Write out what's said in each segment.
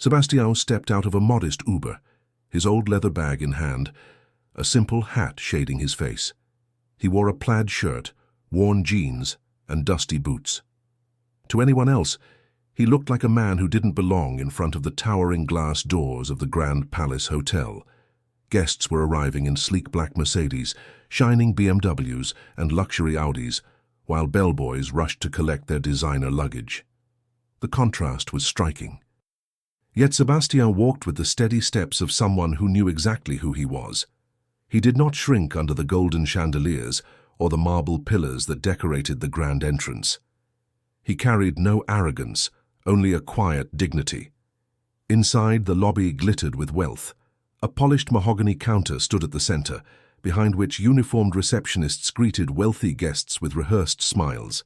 Sebastião stepped out of a modest Uber, his old leather bag in hand, a simple hat shading his face. He wore a plaid shirt, worn jeans, and dusty boots. To anyone else, he looked like a man who didn't belong in front of the towering glass doors of the Grand Palace Hotel. Guests were arriving in sleek black Mercedes, shining BMWs, and luxury Audis, while bellboys rushed to collect their designer luggage. The contrast was striking. Yet Sebastião walked with the steady steps of someone who knew exactly who he was. He did not shrink under the golden chandeliers or the marble pillars that decorated the grand entrance. He carried no arrogance, only a quiet dignity. Inside, the lobby glittered with wealth. A polished mahogany counter stood at the center, behind which uniformed receptionists greeted wealthy guests with rehearsed smiles.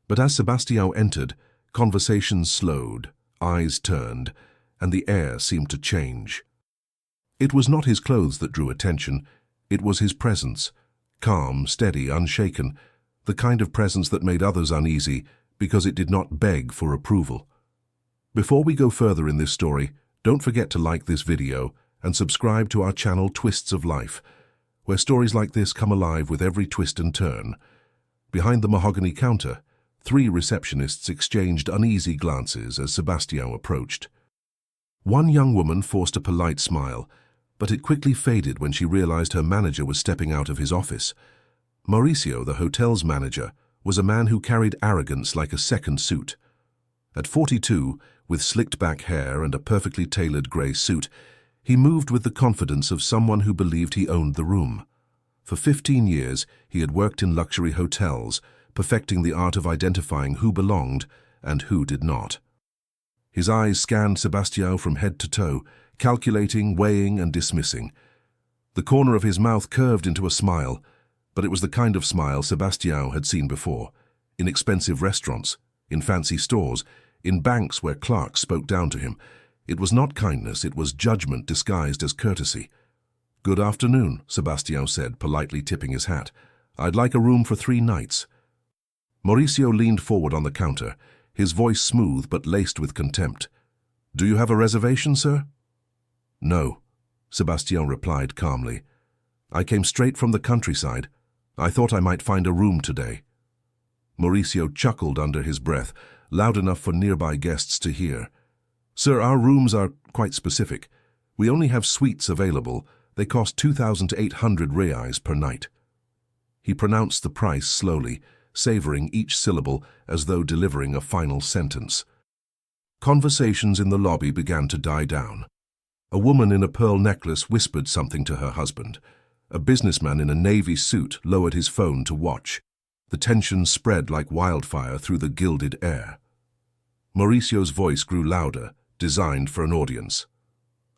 But as Sebastião entered, conversations slowed, eyes turned, and the air seemed to change. It was not his clothes that drew attention, it was his presence, calm, steady, unshaken, the kind of presence that made others uneasy because it did not beg for approval. Before we go further in this story, don't forget to like this video and subscribe to our channel Twists of Life, where stories like this come alive with every twist and turn. Behind the mahogany counter, 3 receptionists exchanged uneasy glances as Sebastião approached. One young woman forced a polite smile, but it quickly faded when she realized her manager was stepping out of his office. Mauricio, the hotel's manager, was a man who carried arrogance like a second suit. At 42, with slicked-back hair and a perfectly tailored grey suit, he moved with the confidence of someone who believed he owned the room. For 15 years, he had worked in luxury hotels, perfecting the art of identifying who belonged and who did not. His eyes scanned Sebastião from head to toe, calculating, weighing, and dismissing. The corner of his mouth curved into a smile, but it was the kind of smile Sebastião had seen before, in expensive restaurants, in fancy stores, in banks where clerks spoke down to him. It was not kindness, it was judgment disguised as courtesy. "Good afternoon," Sebastião said, politely tipping his hat. "I'd like a room for 3 nights." Mauricio leaned forward on the counter, his voice smooth but laced with contempt. "Do you have a reservation, sir?" "No," Sebastião replied calmly. "I came straight from the countryside. I thought I might find a room today." Mauricio chuckled under his breath, loud enough for nearby guests to hear. "Sir, our rooms are quite specific. We only have suites available. They cost 2,800 reais per night." He pronounced the price slowly, savoring each syllable as though delivering a final sentence. Conversations in the lobby began to die down. A woman in a pearl necklace whispered something to her husband. A businessman in a navy suit lowered his phone to watch. The tension spread like wildfire through the gilded air. Mauricio's voice grew louder, designed for an audience.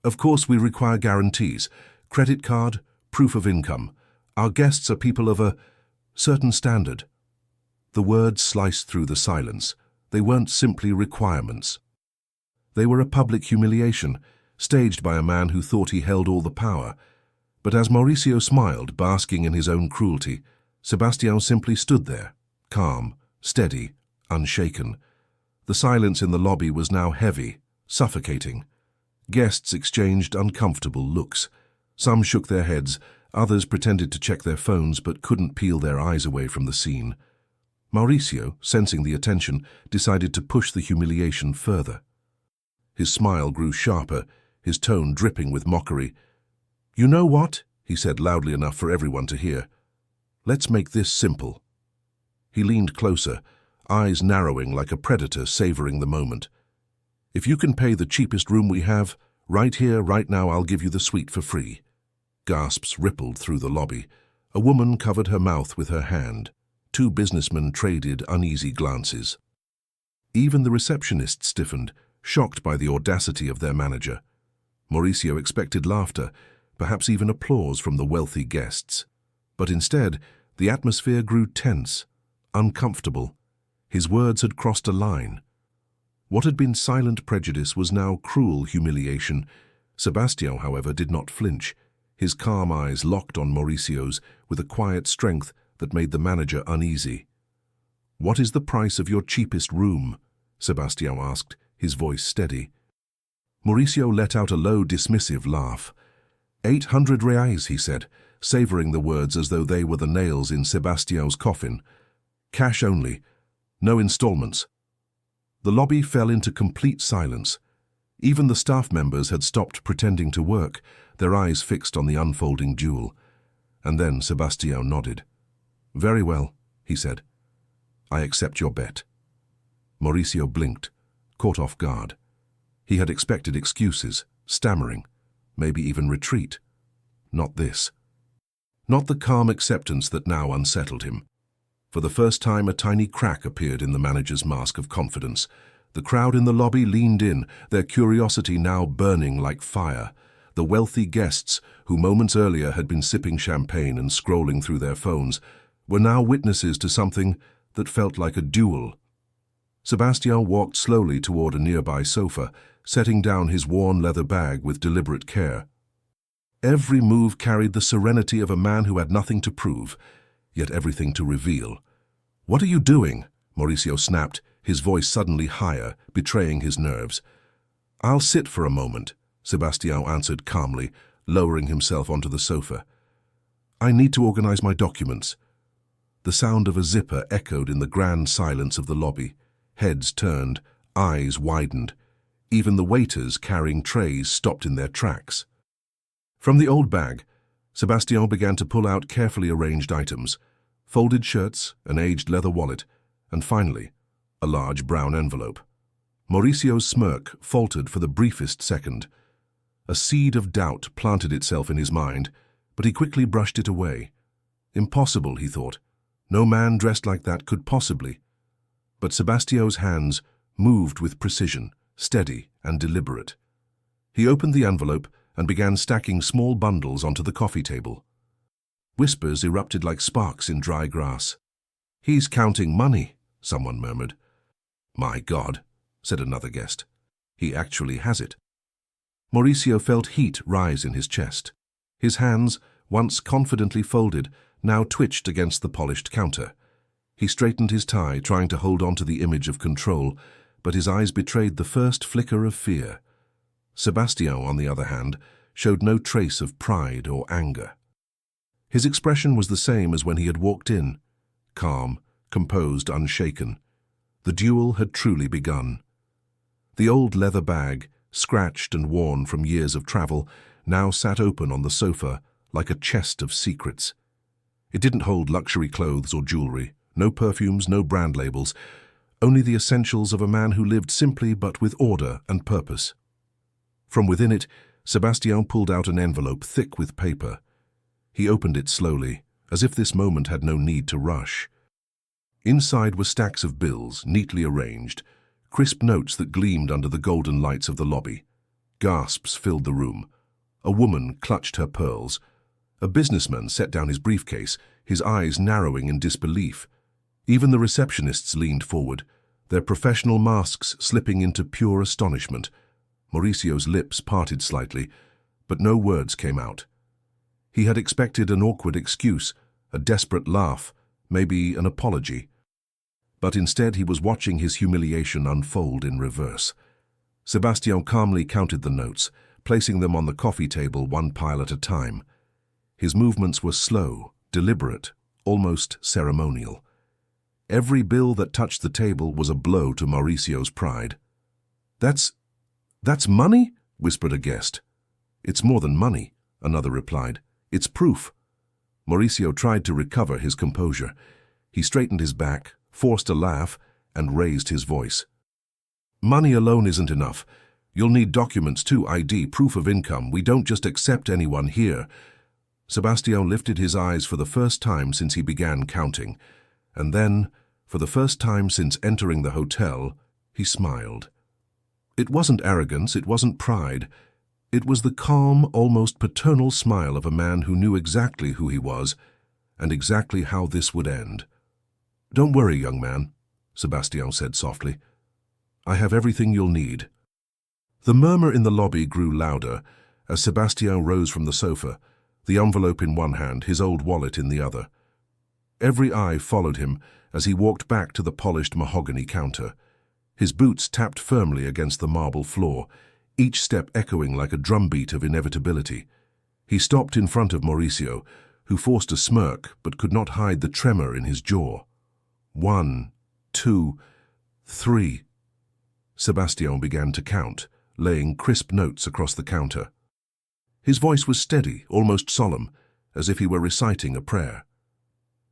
"Of course we require guarantees. Credit card, proof of income. Our guests are people of a certain standard." The words sliced through the silence. They weren't simply requirements. They were a public humiliation, staged by a man who thought he held all the power. But as Mauricio smiled, basking in his own cruelty, Sebastião simply stood there, calm, steady, unshaken. The silence in the lobby was now heavy, suffocating. Guests exchanged uncomfortable looks. Some shook their heads, others pretended to check their phones but couldn't peel their eyes away from the scene. Mauricio, sensing the attention, decided to push the humiliation further. His smile grew sharper, his tone dripping with mockery. "You know what?" he said loudly enough for everyone to hear. "Let's make this simple." He leaned closer, eyes narrowing like a predator savoring the moment. "If you can pay the cheapest room we have, right here, right now, I'll give you the suite for free." Gasps rippled through the lobby. A woman covered her mouth with her hand. 2 businessmen traded uneasy glances. Even the receptionist stiffened, shocked by the audacity of their manager. Mauricio expected laughter, perhaps even applause from the wealthy guests. But instead, the atmosphere grew tense, uncomfortable. His words had crossed a line. What had been silent prejudice was now cruel humiliation. Sebastião, however, did not flinch, his calm eyes locked on Mauricio's with a quiet strength that made the manager uneasy. "What is the price of your cheapest room?" Sebastião asked, his voice steady. Mauricio let out a low, dismissive laugh. 800 reais, he said, savouring the words as though they were the nails in Sebastião's coffin. Cash only, no installments. The lobby fell into complete silence. Even the staff members had stopped pretending to work, their eyes fixed on the unfolding duel. And then Sebastião nodded. "Very well," he said. "I accept your bet." Mauricio blinked, caught off guard. He had expected excuses, stammering, maybe even retreat. Not this. Not the calm acceptance that now unsettled him. For the first time, a tiny crack appeared in the manager's mask of confidence. The crowd in the lobby leaned in, their curiosity now burning like fire. The wealthy guests, who moments earlier had been sipping champagne and scrolling through their phones, were now witnesses to something that felt like a duel. Sebastião walked slowly toward a nearby sofa, setting down his worn leather bag with deliberate care. Every move carried the serenity of a man who had nothing to prove, yet everything to reveal. "What are you doing?" Mauricio snapped, his voice suddenly higher, betraying his nerves. "I'll sit for a moment," Sebastião answered calmly, lowering himself onto the sofa. "I need to organize my documents." The sound of a zipper echoed in the grand silence of the lobby. Heads turned, eyes widened. Even the waiters carrying trays stopped in their tracks. From the old bag, Sebastião began to pull out carefully arranged items: folded shirts, an aged leather wallet, and finally, a large brown envelope. Mauricio's smirk faltered for the briefest second. A seed of doubt planted itself in his mind, but he quickly brushed it away. Impossible, he thought. No man dressed like that could possibly. But Sebastião's hands moved with precision, steady and deliberate. He opened the envelope and began stacking small bundles onto the coffee table. Whispers erupted like sparks in dry grass. "He's counting money," someone murmured. "My God," said another guest. "He actually has it." Mauricio felt heat rise in his chest. His hands, once confidently folded, now twitched against the polished counter. He straightened his tie, trying to hold on to the image of control, but his eyes betrayed the first flicker of fear. Sebastião, on the other hand, showed no trace of pride or anger. His expression was the same as when he had walked in, calm, composed, unshaken. The duel had truly begun. The old leather bag, scratched and worn from years of travel, now sat open on the sofa like a chest of secrets. It didn't hold luxury clothes or jewelry, no perfumes, no brand labels, only the essentials of a man who lived simply but with order and purpose. From within it, Sebastião pulled out an envelope thick with paper. He opened it slowly, as if this moment had no need to rush. Inside were stacks of bills, neatly arranged, crisp notes that gleamed under the golden lights of the lobby. Gasps filled the room. A woman clutched her pearls. A businessman set down his briefcase, his eyes narrowing in disbelief. Even the receptionists leaned forward, their professional masks slipping into pure astonishment. Mauricio's lips parted slightly, but no words came out. He had expected an awkward excuse, a desperate laugh, maybe an apology. But instead he was watching his humiliation unfold in reverse. Sebastião calmly counted the notes, placing them on the coffee table one pile at a time. His movements were slow, deliberate, almost ceremonial. Every bill that touched the table was a blow to Mauricio's pride. That's money?" whispered a guest. "It's more than money," another replied. "It's proof." Mauricio tried to recover his composure. He straightened his back, forced a laugh, and raised his voice. "Money alone isn't enough. You'll need documents too, ID, proof of income. We don't just accept anyone here." Sebastião lifted his eyes for the first time since he began counting, and then, for the first time since entering the hotel, he smiled. It wasn't arrogance, it wasn't pride. It was the calm, almost paternal smile of a man who knew exactly who he was and exactly how this would end. "Don't worry, young man," Sebastião said softly. "I have everything you'll need." The murmur in the lobby grew louder as Sebastião rose from the sofa, the envelope in one hand, his old wallet in the other. Every eye followed him as he walked back to the polished mahogany counter. His boots tapped firmly against the marble floor, each step echoing like a drumbeat of inevitability. He stopped in front of Mauricio, who forced a smirk but could not hide the tremor in his jaw. 1, 2, 3. Sebastião began to count, laying crisp notes across the counter. His voice was steady, almost solemn, as if he were reciting a prayer.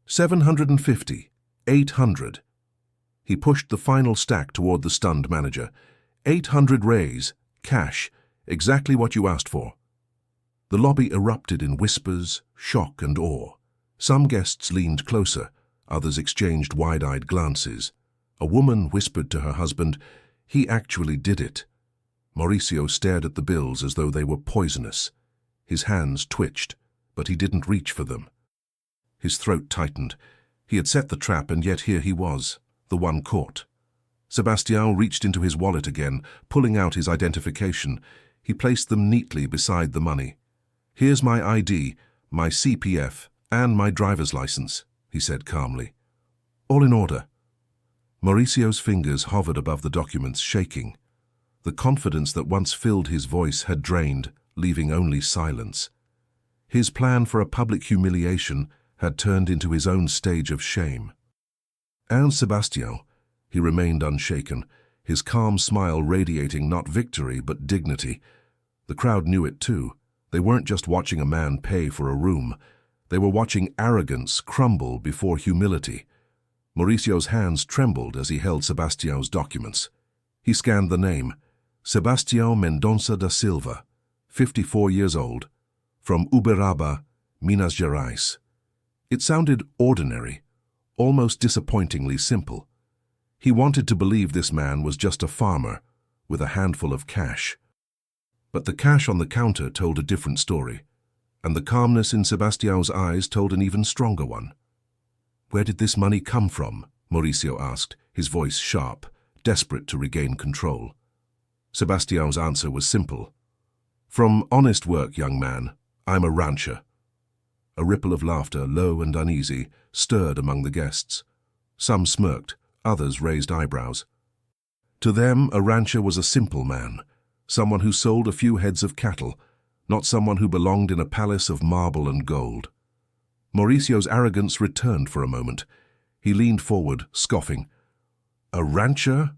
750, 800. He pushed the final stack toward the stunned manager. 800 raise, cash, exactly what you asked for. The lobby erupted in whispers, shock and awe. Some guests leaned closer, others exchanged wide-eyed glances. A woman whispered to her husband, "He actually did it." Mauricio stared at the bills as though they were poisonous. His hands twitched, but he didn't reach for them. His throat tightened. He had set the trap, and yet here he was, the one caught. Sebastião reached into his wallet again, pulling out his identification. He placed them neatly beside the money. "Here's my ID, my CPF, and my driver's license," he said calmly. "All in order." Mauricio's fingers hovered above the documents, shaking. The confidence that once filled his voice had drained, leaving only silence. His plan for a public humiliation had turned into his own stage of shame. And Sebastião, he remained unshaken, his calm smile radiating not victory but dignity. The crowd knew it too. They weren't just watching a man pay for a room. They were watching arrogance crumble before humility. Mauricio's hands trembled as he held Sebastião's documents. He scanned the name, Sebastião Mendonça da Silva, 54 years old, from Uberaba, Minas Gerais. It sounded ordinary, almost disappointingly simple. He wanted to believe this man was just a farmer with a handful of cash. But the cash on the counter told a different story, and the calmness in Sebastião's eyes told an even stronger one. "Where did this money come from?" Mauricio asked, his voice sharp, desperate to regain control. Sebastião's answer was simple. "From honest work, young man. I'm a rancher." A ripple of laughter, low and uneasy, stirred among the guests. Some smirked, others raised eyebrows. To them, a rancher was a simple man, someone who sold a few heads of cattle, not someone who belonged in a palace of marble and gold. Mauricio's arrogance returned for a moment. He leaned forward, scoffing. "A rancher?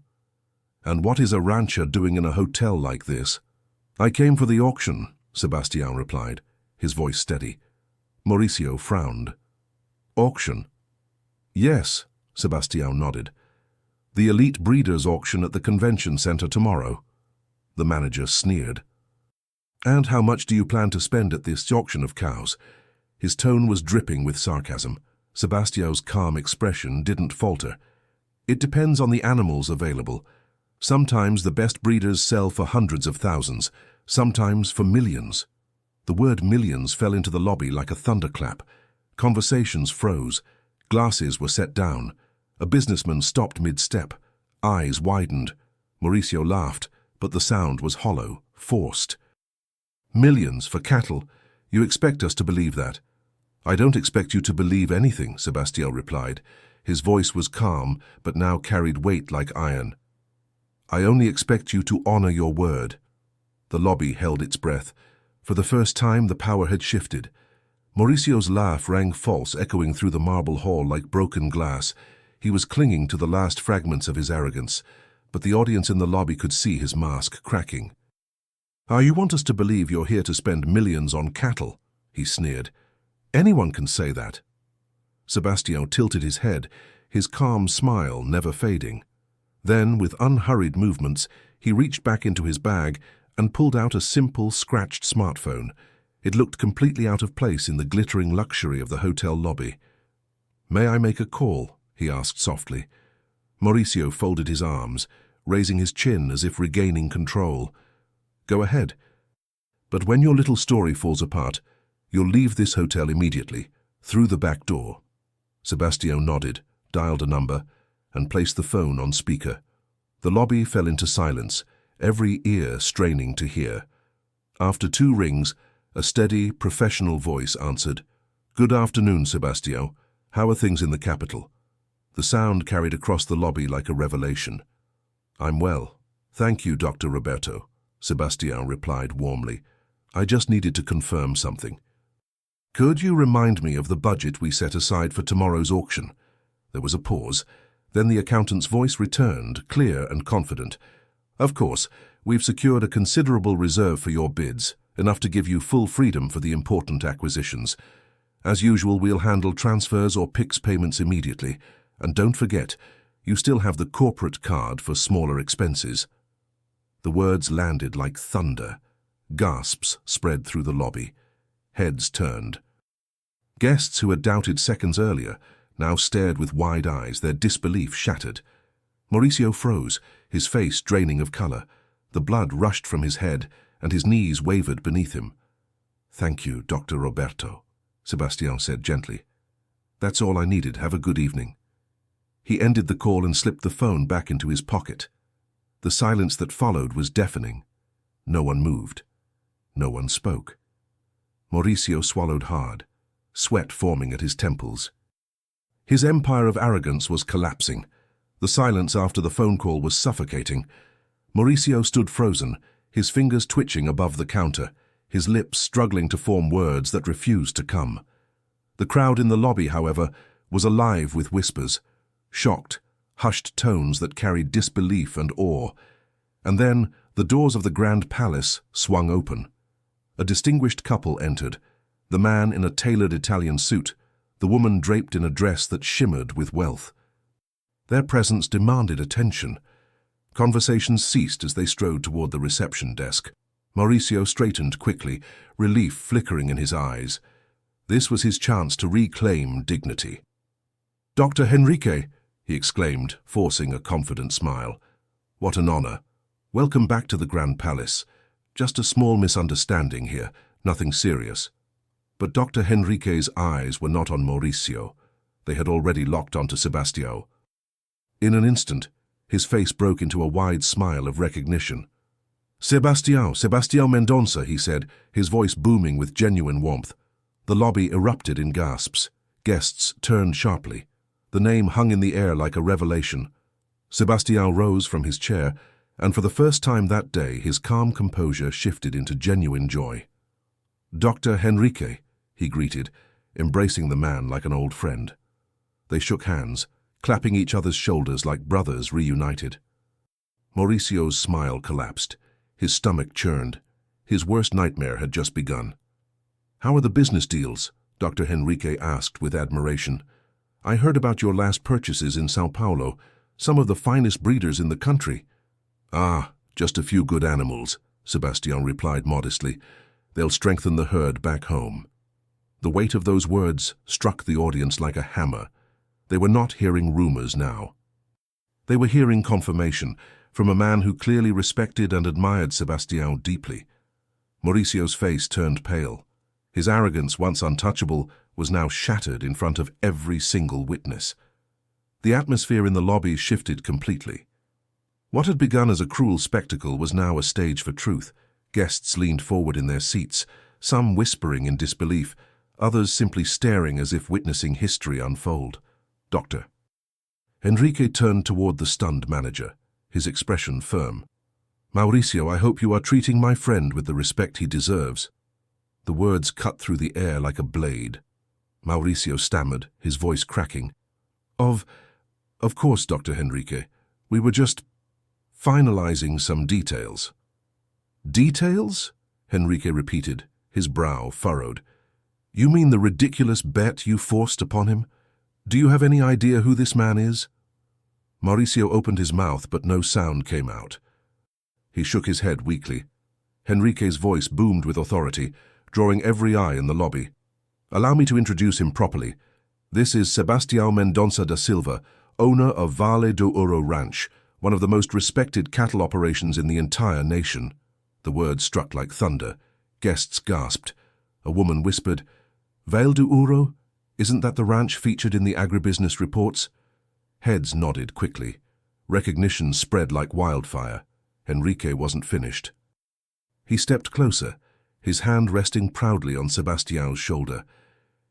And what is a rancher doing in a hotel like this?" "I came for the auction," Sebastião replied, his voice steady. Mauricio frowned. "Auction?" "Yes," Sebastião nodded. "The elite breeders' auction at the convention center tomorrow." The manager sneered. "And how much do you plan to spend at this auction of cows?" His tone was dripping with sarcasm. Sebastião's calm expression didn't falter. "It depends on the animals available. Sometimes the best breeders sell for hundreds of thousands, sometimes for millions." The word millions fell into the lobby like a thunderclap. Conversations froze. Glasses were set down. A businessman stopped mid-step. Eyes widened. Mauricio laughed, but the sound was hollow, forced. "Millions for cattle? You expect us to believe that?" "I don't expect you to believe anything," Sebastião replied. His voice was calm, but now carried weight like iron. "I only expect you to honor your word." The lobby held its breath. For the first time, the power had shifted. Mauricio's laugh rang false, echoing through the marble hall like broken glass. He was clinging to the last fragments of his arrogance, but the audience in the lobby could see his mask cracking. You want us to believe you're here to spend millions on cattle?" he sneered. "Anyone can say that." Sebastião tilted his head, his calm smile never fading. Then, with unhurried movements, he reached back into his bag and pulled out a simple, scratched smartphone. It looked completely out of place in the glittering luxury of the hotel lobby. "May I make a call?" he asked softly. Mauricio folded his arms, raising his chin as if regaining control. "Go ahead. But when your little story falls apart, you'll leave this hotel immediately, through the back door." Sebastião nodded, dialed a number, and placed the phone on speaker. The lobby fell into silence, every ear straining to hear. After 2 rings, a steady, professional voice answered. "Good afternoon, Sebastião. How are things in the capital?" The sound carried across the lobby like a revelation. "I'm well. Thank you, Dr. Roberto," Sebastião replied warmly. "I just needed to confirm something." "Could you remind me of the budget we set aside for tomorrow's auction?" There was a pause. Then the accountant's voice returned, clear and confident. "Of course, we've secured a considerable reserve for your bids, enough to give you full freedom for the important acquisitions. As usual, we'll handle transfers or PIX payments immediately. And don't forget, you still have the corporate card for smaller expenses." The words landed like thunder. Gasps spread through the lobby. Heads turned. Guests who had doubted seconds earlier now stared with wide eyes, their disbelief shattered. Mauricio froze, his face draining of color. The blood rushed from his head, and his knees wavered beneath him. "Thank you, Dr. Roberto," Sebastião said gently. "That's all I needed. Have a good evening." He ended the call and slipped the phone back into his pocket. The silence that followed was deafening. No one moved. No one spoke. Mauricio swallowed hard, sweat forming at his temples. His empire of arrogance was collapsing. The silence after the phone call was suffocating. Mauricio stood frozen, his fingers twitching above the counter, his lips struggling to form words that refused to come. The crowd in the lobby, however, was alive with whispers, shocked, hushed tones that carried disbelief and awe. And then the doors of the Grand Palace swung open. A distinguished couple entered, the man in a tailored Italian suit, the woman draped in a dress that shimmered with wealth. Their presence demanded attention. Conversations ceased as they strode toward the reception desk. Mauricio straightened quickly, relief flickering in his eyes. This was his chance to reclaim dignity. "Dr. Henrique," he exclaimed, forcing a confident smile. "What an honor. Welcome back to the Grand Palace. Just a small misunderstanding here, nothing serious." But Dr. Henrique's eyes were not on Mauricio. They had already locked onto Sebastião. In an instant, his face broke into a wide smile of recognition. Sebastião Mendonça," he said, his voice booming with genuine warmth. The lobby erupted in gasps. Guests turned sharply. The name hung in the air like a revelation. Sebastião rose from his chair, and for the first time that day his calm composure shifted into genuine joy. "Dr. Henrique," he greeted, embracing the man like an old friend. They shook hands, clapping each other's shoulders like brothers reunited. Mauricio's smile collapsed. His stomach churned. His worst nightmare had just begun. "How are the business deals?" Dr. Henrique asked with admiration. "I heard about your last purchases in São Paulo, some of the finest breeders in the country." "Ah, just a few good animals," Sebastião replied modestly. "They'll strengthen the herd back home." The weight of those words struck the audience like a hammer. They were not hearing rumors now. They were hearing confirmation from a man who clearly respected and admired Sebastião deeply. Mauricio's face turned pale. His arrogance, once untouchable, was now shattered in front of every single witness. The atmosphere in the lobby shifted completely. What had begun as a cruel spectacle was now a stage for truth. Guests leaned forward in their seats, some whispering in disbelief, others simply staring as if witnessing history unfold. "Doctor." Henrique turned toward the stunned manager, his expression firm. "Mauricio, I hope you are treating my friend with the respect he deserves." The words cut through the air like a blade. Mauricio stammered, his voice cracking. Of course, Dr. Henrique. We were just finalizing some details." "Details?" Henrique repeated, his brow furrowed. "You mean the ridiculous bet you forced upon him? Do you have any idea who this man is?" Mauricio opened his mouth, but no sound came out. He shook his head weakly. Henrique's voice boomed with authority, drawing every eye in the lobby. "Allow me to introduce him properly. This is Sebastião Mendonça da Silva, owner of Vale do Ouro Ranch, one of the most respected cattle operations in the entire nation." The words struck like thunder. Guests gasped. A woman whispered, "Vale do Ouro? Isn't that the ranch featured in the agribusiness reports?" Heads nodded quickly. Recognition spread like wildfire. Henrique wasn't finished. He stepped closer, his hand resting proudly on Sebastião's shoulder.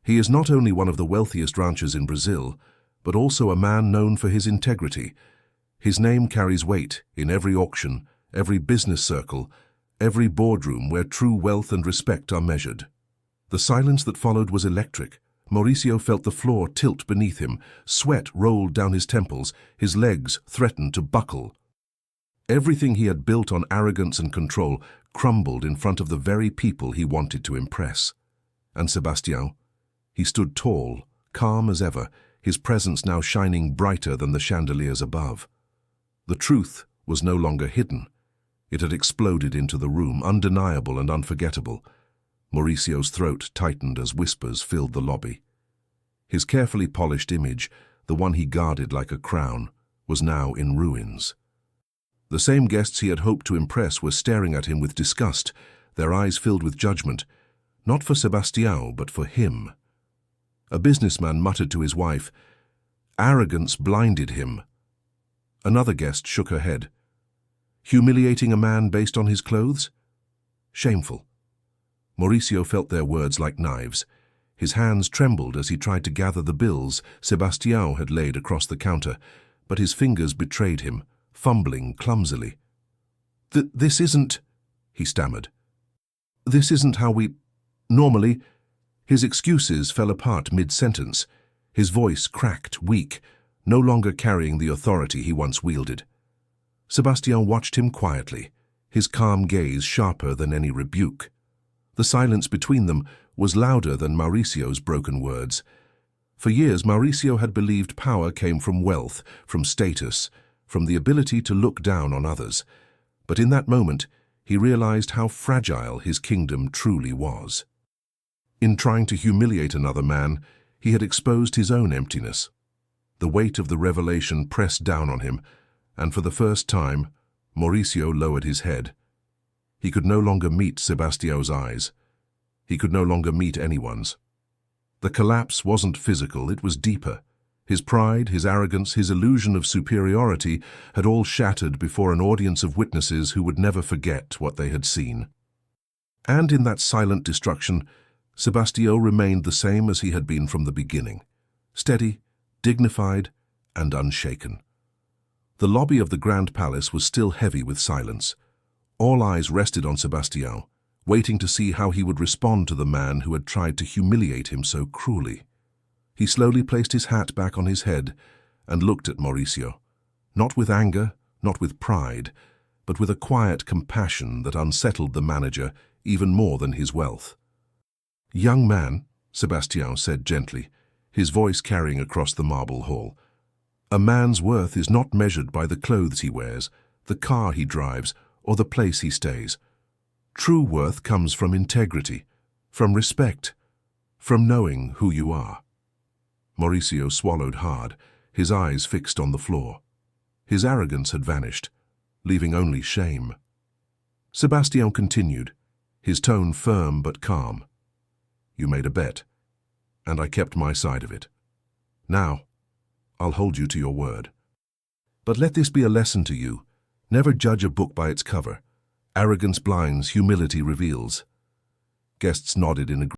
"He is not only one of the wealthiest ranchers in Brazil, but also a man known for his integrity. His name carries weight in every auction, every business circle, every boardroom where true wealth and respect are measured. The silence that followed was electric. Mauricio felt the floor tilt beneath him, sweat rolled down his temples, his legs threatened to buckle. Everything he had built on arrogance and control crumbled in front of the very people he wanted to impress. And Sebastião? He stood tall, calm as ever, his presence now shining brighter than the chandeliers above. The truth was no longer hidden. It had exploded into the room, undeniable and unforgettable. Mauricio's throat tightened as whispers filled the lobby. His carefully polished image, the one he guarded like a crown, was now in ruins. The same guests he had hoped to impress were staring at him with disgust, their eyes filled with judgment, not for Sebastião, but for him. A businessman muttered to his wife, "Arrogance blinded him." Another guest shook her head. Humiliating a man based on his clothes? Shameful. Mauricio felt their words like knives. His hands trembled as he tried to gather the bills Sebastião had laid across the counter, but his fingers betrayed him, fumbling clumsily. This isn't," he stammered. "This isn't how we... normally..." His excuses fell apart mid-sentence. His voice cracked, weak, no longer carrying the authority he once wielded. Sebastião watched him quietly, his calm gaze sharper than any rebuke. The silence between them was louder than Mauricio's broken words. For years, Mauricio had believed power came from wealth, from status, from the ability to look down on others. But in that moment, he realized how fragile his kingdom truly was. In trying to humiliate another man, he had exposed his own emptiness. The weight of the revelation pressed down on him, and for the first time, Mauricio lowered his head. He could no longer meet Sebastião's eyes. He could no longer meet anyone's. The collapse wasn't physical, it was deeper. His pride, his arrogance, his illusion of superiority had all shattered before an audience of witnesses who would never forget what they had seen. And in that silent destruction, Sebastião remained the same as he had been from the beginning, steady, dignified, and unshaken. The lobby of the Grand Palace was still heavy with silence. All eyes rested on Sebastião, waiting to see how he would respond to the man who had tried to humiliate him so cruelly. He slowly placed his hat back on his head and looked at Mauricio, not with anger, not with pride, but with a quiet compassion that unsettled the manager even more than his wealth. "Young man," Sebastião said gently, his voice carrying across the marble hall, "a man's worth is not measured by the clothes he wears, the car he drives, or the place he stays. True worth comes from integrity, from respect, from knowing who you are." Mauricio swallowed hard, his eyes fixed on the floor. His arrogance had vanished, leaving only shame. Sebastião continued, his tone firm but calm. "You made a bet, and I kept my side of it. Now, I'll hold you to your word. But let this be a lesson to you. Never judge a book by its cover. Arrogance blinds, humility reveals." Guests nodded in agreement.